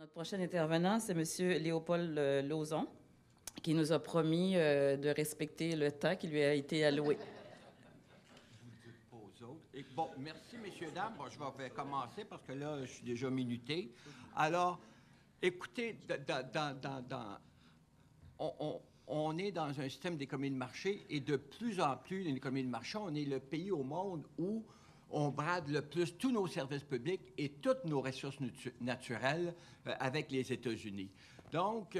Notre prochain intervenant, c'est M. Léopold Lauzon, qui nous a promis de respecter le temps qui lui a été alloué. Vous le dites pas aux autres. Et bon, merci, messieurs, dames. Bon, je vais commencer parce que là, je suis déjà minuté. Alors, écoutez, on est dans un système d'économie de marché et de plus en plus, dans l'économie de marché, on est le pays au monde où on brade le plus tous nos services publics et toutes nos ressources naturelles avec les États-Unis. Donc,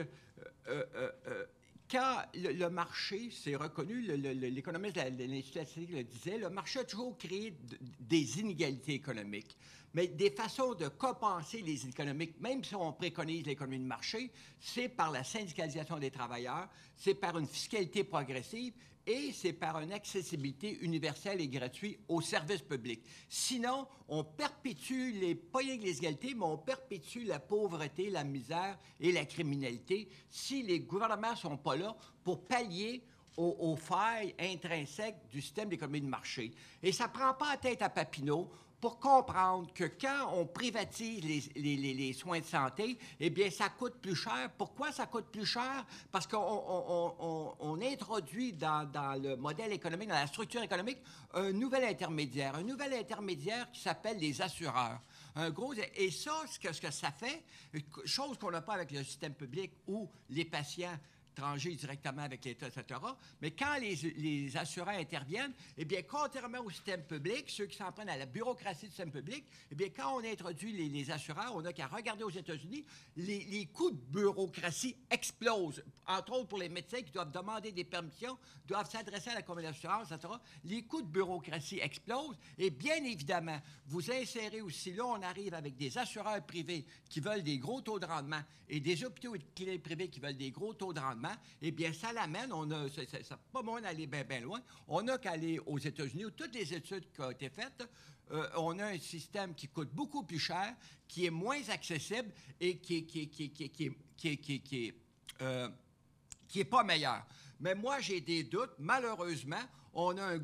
quand le marché, c'est reconnu, l'économiste de l'Institut statistique le disait, le marché a toujours créé des inégalités économiques. Mais des façons de compenser les économiques, même si on préconise l'économie de marché, c'est par la syndicalisation des travailleurs, c'est par une fiscalité progressive et c'est par une accessibilité universelle et gratuite aux services publics. Sinon, on perpétue pas rien que les égalités, mais on perpétue la pauvreté, la misère et la criminalité si les gouvernements ne sont pas là pour pallier aux failles intrinsèques du système d'économie de marché. Et ça ne prend pas la tête à Papineau pour comprendre que quand on privatise les soins de santé, eh bien, ça coûte plus cher. Pourquoi ça coûte plus cher? Parce qu'on introduit dans le modèle économique, dans la structure économique, un nouvel intermédiaire qui s'appelle les assureurs. Et ça, ce que ça fait, chose qu'on n'a pas avec le système public où les patients trancher directement avec l'État, etc. Mais quand les assureurs interviennent, eh bien, contrairement au système public, ceux qui s'en prennent à la bureaucratie du système public, eh bien, quand on introduit les assureurs, on n'a qu'à regarder aux États-Unis, les coûts de bureaucratie explosent. Entre autres, pour les médecins qui doivent demander des permissions, doivent s'adresser à la compagnie d'assurance, etc. Les coûts de bureaucratie explosent. Et bien évidemment, vous insérez aussi, là, on arrive avec des assureurs privés qui veulent des gros taux de rendement et des hôpitaux et cliniques privés qui veulent des gros taux de rendement. Eh bien, ça l'amène, c'est pas bon d'aller bien loin, on n'a qu'à aller aux États-Unis où toutes les études qui ont été faites, on a un système qui coûte beaucoup plus cher, qui est moins accessible et qui est pas meilleur. Mais moi, j'ai des doutes. Malheureusement, on a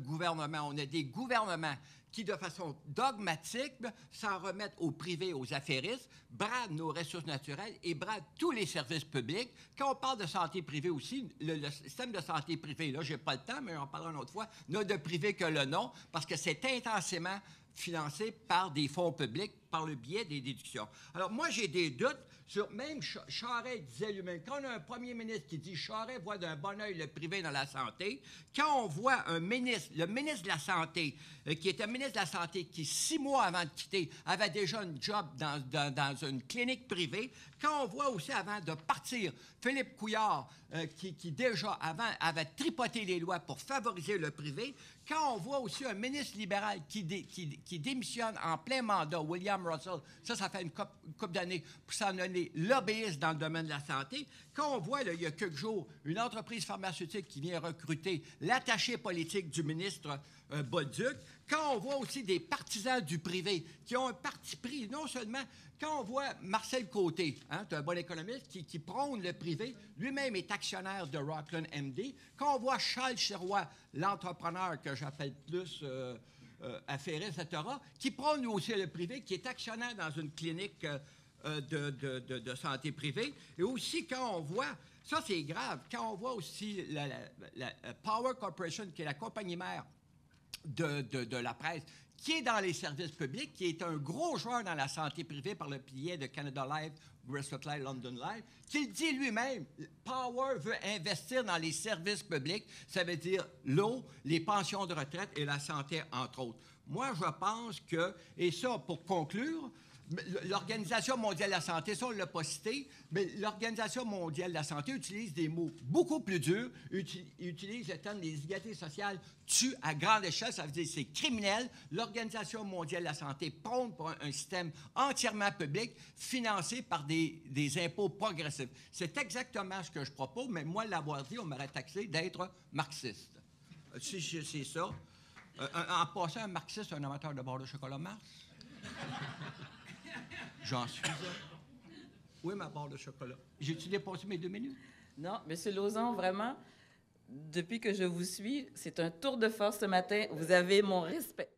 des gouvernements qui, de façon dogmatique, s'en remettent au privé, aux affairistes, bradent nos ressources naturelles et bradent tous les services publics. Quand on parle de santé privée aussi, le système de santé privée, là, j'ai pas le temps, mais on en parlera une autre fois, n'a de privé que le nom, parce que c'est intensément financé par des fonds publics, par le biais des déductions. Alors, moi, j'ai des doutes sur... Même Charest disait lui-même, quand on a un premier ministre qui dit « Charest voit d'un bon œil le privé dans la santé », quand on voit le ministre de la Santé, qui était ministre de la Santé, qui, 6 mois avant de quitter, avait déjà un job dans une clinique privée, quand on voit aussi, avant de partir, Philippe Couillard, qui déjà, avant, avait tripoté les lois pour favoriser le privé, quand on voit aussi un ministre libéral qui démissionne en plein mandat, William Russell, ça fait une couple d'années, pour s'en donner lobbyiste dans le domaine de la santé, quand on voit, là, il y a quelques jours, une entreprise pharmaceutique qui vient recruter l'attaché politique du ministre Bolduc, quand on voit aussi des partisans du privé qui ont un parti pris, non seulement... Quand on voit Marcel Côté, c'est un bon économiste, qui prône le privé, lui-même est actionnaire de Rockland MD. Quand on voit Charles Sirois, l'entrepreneur que j'appelle plus affairiste, etc., qui prône lui aussi le privé, qui est actionnaire dans une clinique de santé privée. Et aussi, quand on voit... Ça, c'est grave. Quand on voit aussi la Power Corporation, qui est la compagnie mère de la presse, qui est dans les services publics, qui est un gros joueur dans la santé privée par le pilier de Canada Life, Bristol Life, London Life, qui dit lui-même, Power veut investir dans les services publics, ça veut dire l'eau, les pensions de retraite et la santé, entre autres. Moi, je pense que, et ça, pour conclure, l'Organisation mondiale de la santé, ça, on ne l'a pas cité, mais l'Organisation mondiale de la santé utilise des mots beaucoup plus durs, utilise le terme des inégalités sociales tuent à grande échelle, ça veut dire que c'est criminel. L'Organisation mondiale de la santé prône pour un système entièrement public, financé par des impôts progressifs. C'est exactement ce que je propose, mais moi, l'avoir dit, on m'aurait taxé d'être marxiste. Si c'est ça. En passant, un marxiste, un amateur de barre de chocolat Mars? J'en suis là. Où est ma barre de chocolat? J'ai-tu dépassé mes 2 minutes? Non, M. Lauzon, vraiment, depuis que je vous suis, c'est un tour de force ce matin. Vous avez mon respect.